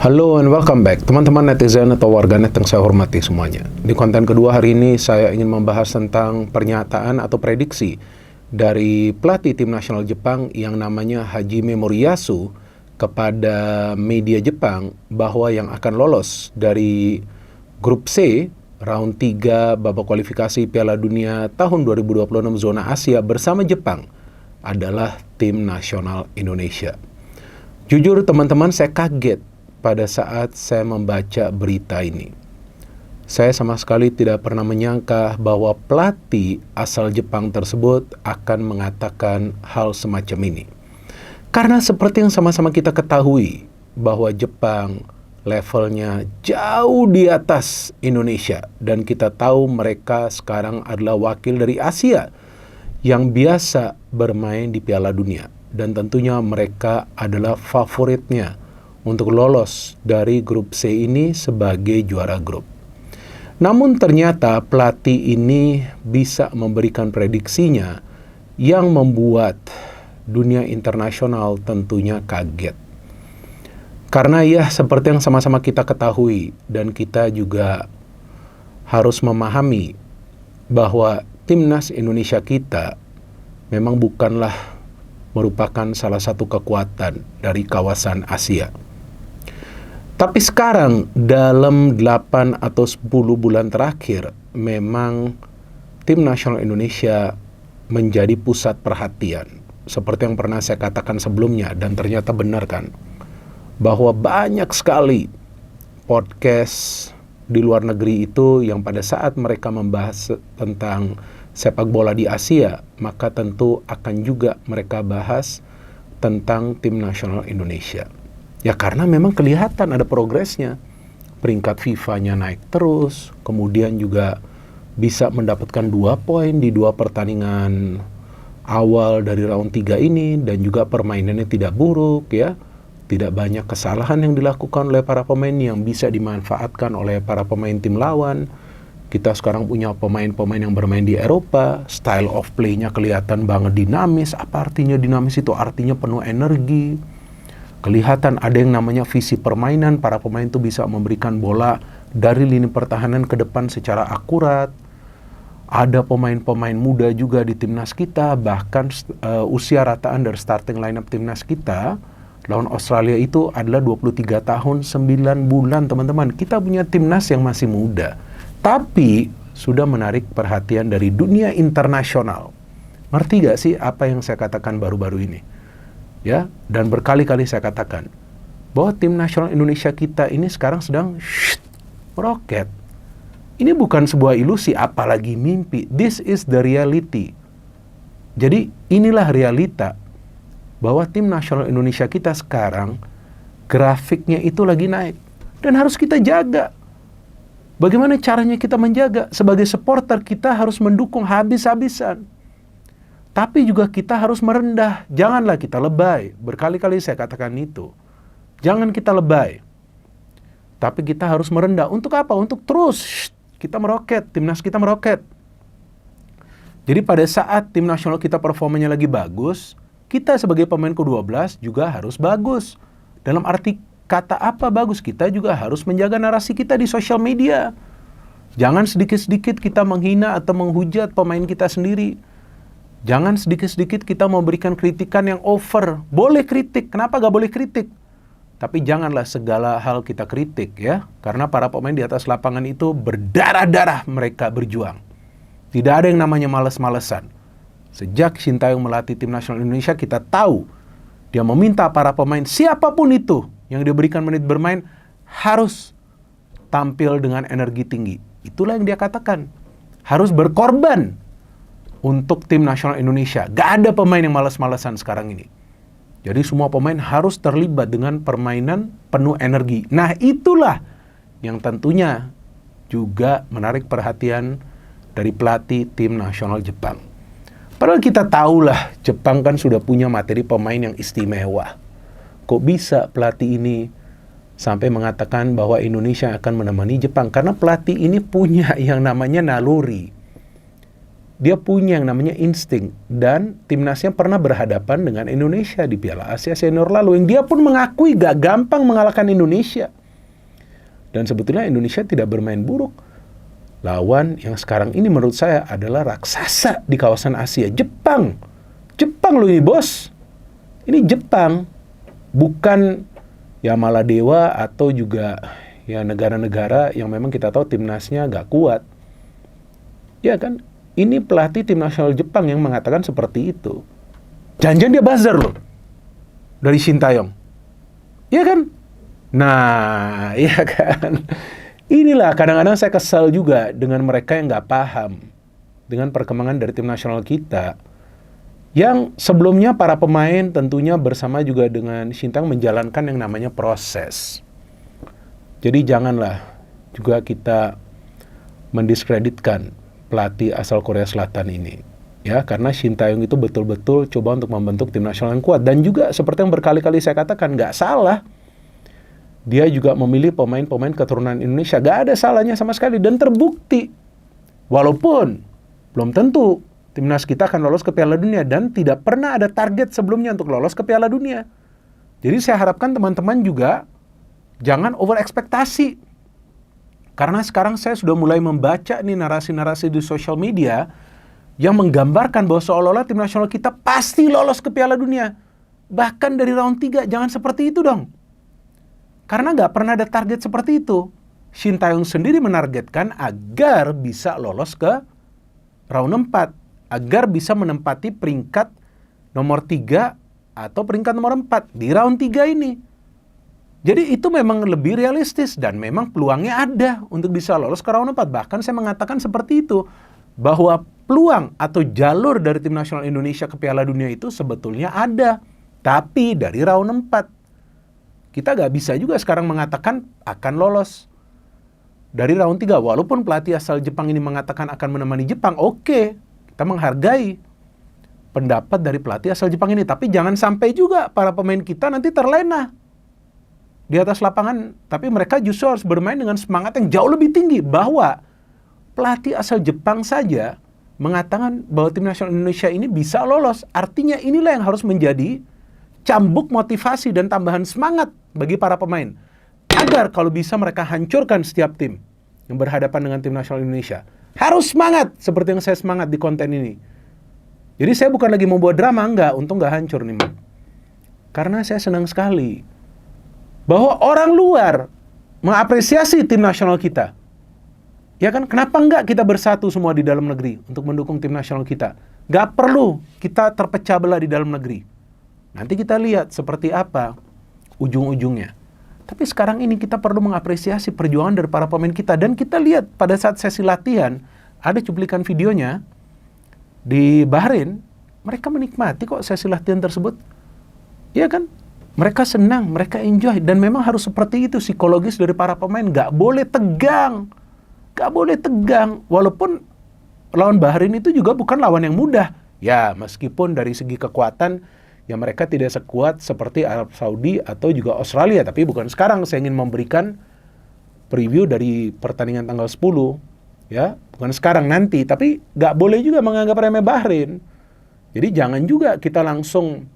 Halo and welcome back teman-teman netizen atau warganet yang saya hormati semuanya. Di konten kedua hari ini saya ingin membahas tentang pernyataan atau prediksi dari pelatih tim nasional Jepang yang namanya Hajime Moriyasu kepada media Jepang bahwa yang akan lolos dari grup C round 3 babak kualifikasi Piala Dunia tahun 2026 zona Asia bersama Jepang adalah tim nasional Indonesia. Jujur teman-teman, saya kaget pada saat saya membaca berita ini. Saya sama sekali tidak pernah menyangka bahwa pelatih asal Jepang tersebut akan mengatakan hal semacam ini. Karena seperti yang sama-sama kita ketahui bahwa Jepang levelnya jauh di atas Indonesia. Dan kita tahu mereka sekarang adalah wakil dari Asia yang biasa bermain di Piala Dunia. Dan tentunya mereka adalah favoritnya untuk lolos dari grup C ini sebagai juara grup. Namun ternyata pelatih ini bisa memberikan prediksinya yang membuat dunia internasional tentunya kaget. Karena ya seperti yang sama-sama kita ketahui dan kita juga harus memahami bahwa timnas Indonesia kita memang bukanlah merupakan salah satu kekuatan dari kawasan Asia. Tapi sekarang dalam 8 atau 10 bulan terakhir memang tim nasional Indonesia menjadi pusat perhatian. Seperti yang pernah saya katakan sebelumnya dan ternyata benar kan, bahwa banyak sekali podcast di luar negeri itu yang pada saat mereka membahas tentang sepak bola di Asia, maka tentu akan juga mereka bahas tentang tim nasional Indonesia. Ya karena memang kelihatan ada progresnya. Peringkat FIFA-nya naik terus, kemudian juga bisa mendapatkan 2 poin di 2 pertandingan awal dari round 3 ini, dan juga permainannya tidak buruk ya. Tidak banyak kesalahan yang dilakukan oleh para pemain yang bisa dimanfaatkan oleh para pemain tim lawan. Kita sekarang punya pemain-pemain yang bermain di Eropa, style of play-nya kelihatan banget dinamis. Apa artinya dinamis itu? Artinya penuh energi. Kelihatan ada yang namanya visi permainan, para pemain itu bisa memberikan bola dari lini pertahanan ke depan secara akurat. Ada pemain-pemain muda juga di timnas kita, bahkan usia rataan dari starting lineup timnas kita lawan Australia itu adalah 23 tahun 9 bulan teman-teman. Kita punya timnas yang masih muda, tapi sudah menarik perhatian dari dunia internasional. Ngerti gak sih apa yang saya katakan baru-baru ini? Ya, dan berkali-kali saya katakan bahwa tim nasional Indonesia kita ini sekarang sedang meroket. Ini bukan sebuah ilusi, apalagi mimpi. This is the reality. Jadi inilah realita bahwa tim nasional Indonesia kita sekarang grafiknya itu lagi naik dan harus kita jaga. Bagaimana caranya kita menjaga? Sebagai supporter kita harus mendukung habis-habisan. Tapi juga kita harus merendah. Janganlah kita lebay. Berkali-kali saya katakan itu. Jangan kita lebay. Tapi kita harus merendah. Untuk apa? Untuk terus kita meroket. Timnas kita meroket. Jadi pada saat tim nasional kita performanya lagi bagus, kita sebagai pemain ke-12 juga harus bagus. Dalam arti kata apa bagus? Kita juga harus menjaga narasi kita di sosial media. Jangan sedikit-sedikit kita menghina atau menghujat pemain kita sendiri. Jangan sedikit-sedikit kita memberikan kritikan yang over. Boleh kritik, kenapa gak boleh kritik? Tapi janganlah segala hal kita kritik ya. Karena para pemain di atas lapangan itu berdarah-darah mereka berjuang. Tidak ada yang namanya males-malesan. Sejak Sintayong melatih tim nasional Indonesia, kita tahu dia meminta para pemain siapapun itu yang diberikan menit bermain harus tampil dengan energi tinggi. Itulah yang dia katakan. Harus berkorban untuk tim nasional Indonesia. Gak ada pemain yang malas-malasan sekarang ini. Jadi semua pemain harus terlibat dengan permainan penuh energi. Nah itulah yang tentunya juga menarik perhatian dari pelatih tim nasional Jepang. Padahal kita tahulah Jepang kan sudah punya materi pemain yang istimewa. Kok bisa pelatih ini sampai mengatakan bahwa Indonesia akan menemani Jepang? Karena pelatih ini punya yang namanya naluri. Dia punya yang namanya insting. Dan timnasnya pernah berhadapan dengan Indonesia di Piala Asia Senior lalu. Yang dia pun mengakui gak gampang mengalahkan Indonesia. Dan sebetulnya Indonesia tidak bermain buruk. Lawan yang sekarang ini menurut saya adalah raksasa di kawasan Asia. Jepang. Jepang loh ini bos. Ini Jepang. Bukan ya Maladewa atau juga ya negara-negara yang memang kita tahu timnasnya gak kuat. Ya kan? Ini pelatih tim nasional Jepang yang mengatakan seperti itu. Jangan-jangan dia buzzer loh. Dari Sintayong. Iya kan? Nah, iya kan? Inilah kadang-kadang saya kesal juga dengan mereka yang nggak paham dengan perkembangan dari tim nasional kita. Yang sebelumnya para pemain tentunya bersama juga dengan Sintayong menjalankan yang namanya proses. Jadi janganlah juga kita mendiskreditkan pelatih asal Korea Selatan ini. Ya, karena Sintayong itu betul-betul coba untuk membentuk tim nasional yang kuat. Dan juga seperti yang berkali-kali saya katakan, nggak salah. Dia juga memilih pemain-pemain keturunan Indonesia. Nggak ada salahnya sama sekali. Dan terbukti. Walaupun belum tentu timnas kita akan lolos ke Piala Dunia. Dan tidak pernah ada target sebelumnya untuk lolos ke Piala Dunia. Jadi saya harapkan teman-teman juga jangan over ekspektasi. Karena sekarang saya sudah mulai membaca nih narasi-narasi di sosial media yang menggambarkan bahwa seolah-olah tim nasional kita pasti lolos ke Piala Dunia. Bahkan dari round 3, jangan seperti itu dong. Karena nggak pernah ada target seperti itu. Sintayong sendiri menargetkan agar bisa lolos ke round 4. Agar bisa menempati peringkat nomor 3 atau peringkat nomor 4 di round 3 ini. Jadi itu memang lebih realistis dan memang peluangnya ada untuk bisa lolos ke round 4. Bahkan saya mengatakan seperti itu, bahwa peluang atau jalur dari tim nasional Indonesia ke Piala Dunia itu sebetulnya ada, tapi dari round 4. Kita nggak bisa juga sekarang mengatakan akan lolos dari round 3. Walaupun pelatih asal Jepang ini mengatakan akan menemani Jepang, oke, kita menghargai pendapat dari pelatih asal Jepang ini. Tapi jangan sampai juga para pemain kita nanti terlena di atas lapangan, tapi mereka justru harus bermain dengan semangat yang jauh lebih tinggi, bahwa pelatih asal Jepang saja mengatakan bahwa tim nasional Indonesia ini bisa lolos. Artinya inilah yang harus menjadi cambuk motivasi dan tambahan semangat bagi para pemain, agar kalau bisa mereka hancurkan setiap tim yang berhadapan dengan tim nasional Indonesia. Harus semangat, seperti yang saya semangat di konten ini. Jadi saya bukan lagi membuat drama, enggak, untung enggak hancur nih, karena saya senang sekali bahwa orang luar mengapresiasi tim nasional kita. Ya kan, kenapa enggak kita bersatu semua di dalam negeri untuk mendukung tim nasional kita? Nggak perlu kita terpecah belah di dalam negeri. Nanti kita lihat seperti apa ujung-ujungnya. Tapi sekarang ini kita perlu mengapresiasi perjuangan dari para pemain kita. Dan kita lihat pada saat sesi latihan, ada cuplikan videonya di Bahrain, mereka menikmati kok sesi latihan tersebut. Iya kan? Mereka senang, mereka enjoy. Dan memang harus seperti itu psikologis dari para pemain. Nggak boleh tegang. Nggak boleh tegang. Walaupun lawan Bahrain itu juga bukan lawan yang mudah. Ya, meskipun dari segi kekuatan, ya mereka tidak sekuat seperti Arab Saudi atau juga Australia. Tapi bukan sekarang saya ingin memberikan preview dari pertandingan tanggal 10. Ya, bukan sekarang, nanti. Tapi nggak boleh juga menganggap remeh Bahrain. Jadi jangan juga kita langsung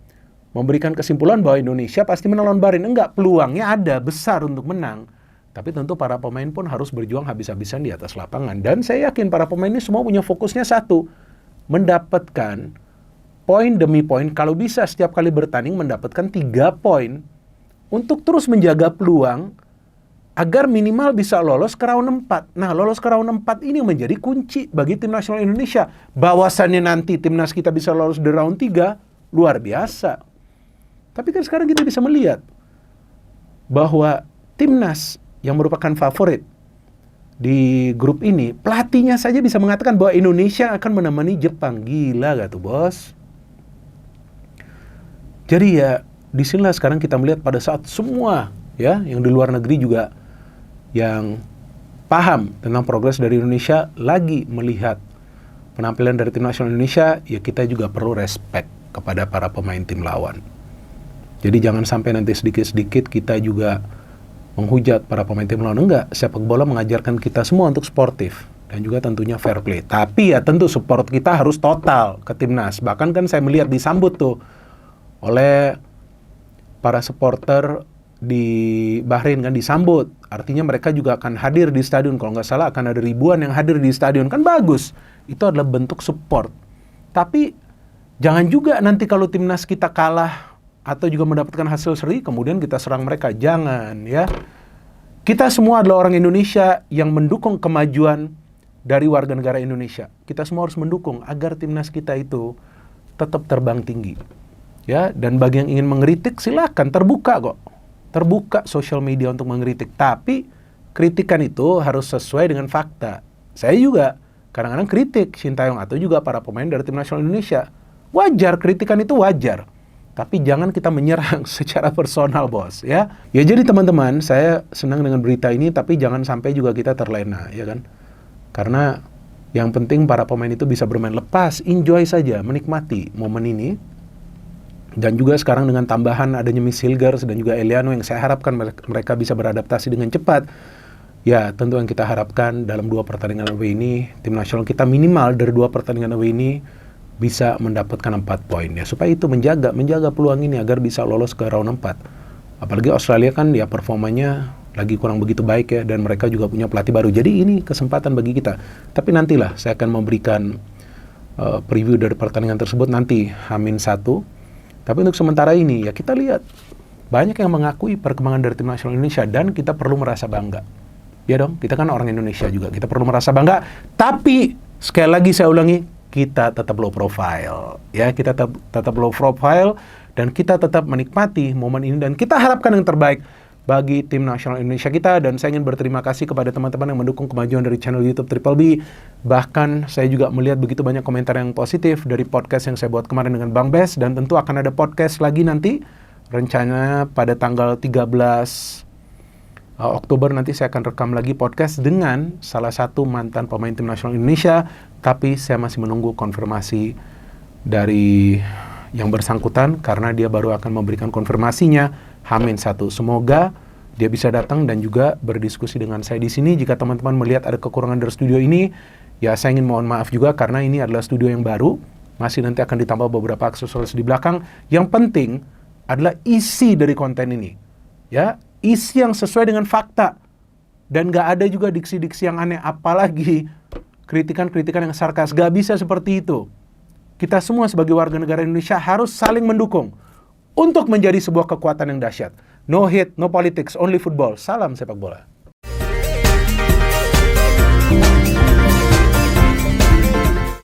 memberikan kesimpulan bahwa Indonesia pasti menang lawan Bahrain. Enggak, peluangnya ada, besar untuk menang. Tapi tentu para pemain pun harus berjuang habis-habisan di atas lapangan. Dan saya yakin para pemain ini semua punya fokusnya satu. Mendapatkan poin demi poin, kalau bisa setiap kali bertanding mendapatkan 3 poin. Untuk terus menjaga peluang, agar minimal bisa lolos ke round 4. Nah, lolos ke round 4 ini menjadi kunci bagi tim nasional Indonesia. Bahwasannya nanti timnas kita bisa lolos di round 3, luar biasa. Tapi kan sekarang kita bisa melihat bahwa timnas yang merupakan favorit di grup ini, pelatihnya saja bisa mengatakan bahwa Indonesia akan menemani Jepang. Gila gak tuh, bos? Jadi ya, disinilah sekarang kita melihat pada saat semua ya yang di luar negeri juga yang paham tentang progres dari Indonesia lagi melihat penampilan dari tim nasional Indonesia, ya kita juga perlu respect kepada para pemain tim lawan. Jadi jangan sampai nanti sedikit-sedikit kita juga menghujat para pemain tim lawan. Enggak, sepak bola mengajarkan kita semua untuk sportif. dan juga tentunya fair play. Tapi ya tentu support kita harus total ke timnas. Bahkan kan saya melihat disambut tuh oleh para supporter di Bahrain, kan disambut. Artinya mereka juga akan hadir di stadion. Kalau nggak salah akan ada ribuan yang hadir di stadion. Kan bagus. Itu adalah bentuk support. Tapi jangan juga nanti kalau timnas kita kalah atau juga mendapatkan hasil seri, kemudian kita serang mereka. Jangan ya. Kita semua adalah orang Indonesia yang mendukung kemajuan dari warga negara Indonesia. Kita semua harus mendukung agar timnas kita itu tetap terbang tinggi. Ya, dan bagi yang ingin mengkritik silakan, terbuka kok. Terbuka sosial media untuk mengkritik. Tapi kritikan itu harus sesuai dengan fakta. Saya juga kadang-kadang kritik Sintayong atau juga para pemain dari tim nasional Indonesia. Wajar, kritikan itu wajar. Tapi jangan kita menyerang secara personal, bos, ya. Ya jadi teman-teman, saya senang dengan berita ini, tapi jangan sampai juga kita terlena, ya kan. Karena yang penting para pemain itu bisa bermain lepas, enjoy saja, menikmati momen ini. Dan juga sekarang dengan tambahan adanya Miss Hilgers dan juga Eliano yang saya harapkan mereka bisa beradaptasi dengan cepat. Ya tentu yang kita harapkan dalam 2 pertandingan away ini, tim nasional kita minimal dari 2 pertandingan away ini bisa mendapatkan 4 poin. Ya supaya itu menjaga peluang ini agar bisa lolos ke round 4. Apalagi Australia kan ya performanya lagi kurang begitu baik ya, dan mereka juga punya pelatih baru. Jadi ini kesempatan bagi kita. Tapi nantilah saya akan memberikan preview dari pertandingan tersebut nanti H-1. Tapi untuk sementara ini ya kita lihat banyak yang mengakui perkembangan dari tim nasional Indonesia dan kita perlu merasa bangga. Ya dong, kita kan orang Indonesia juga, kita perlu merasa bangga. Tapi sekali lagi saya ulangi, kita tetap low profile. Ya, kita tetap low profile dan kita tetap menikmati momen ini dan kita harapkan yang terbaik bagi tim nasional Indonesia kita. Dan saya ingin berterima kasih kepada teman-teman yang mendukung kemajuan dari channel YouTube Triple B. Bahkan saya juga melihat begitu banyak komentar yang positif dari podcast yang saya buat kemarin dengan Bang Bes, dan tentu akan ada podcast lagi nanti. Rencananya pada tanggal 13 Oktober nanti saya akan rekam lagi podcast dengan salah satu mantan pemain tim nasional Indonesia, tapi saya masih menunggu konfirmasi dari yang bersangkutan karena dia baru akan memberikan konfirmasinya H-1. Semoga dia bisa datang dan juga berdiskusi dengan saya di sini. Jika teman-teman melihat ada kekurangan dari studio ini, ya saya ingin mohon maaf juga karena ini adalah studio yang baru. Masih nanti akan ditambah beberapa aksesoris di belakang. Yang penting adalah isi dari konten ini. Ya, isi yang sesuai dengan fakta. Dan gak ada juga diksi-diksi yang aneh. Apalagi kritikan-kritikan yang sarkas. Gak bisa seperti itu. Kita semua sebagai warga negara Indonesia harus saling mendukung untuk menjadi sebuah kekuatan yang dahsyat. No hate, no politics, only football. Salam sepak bola.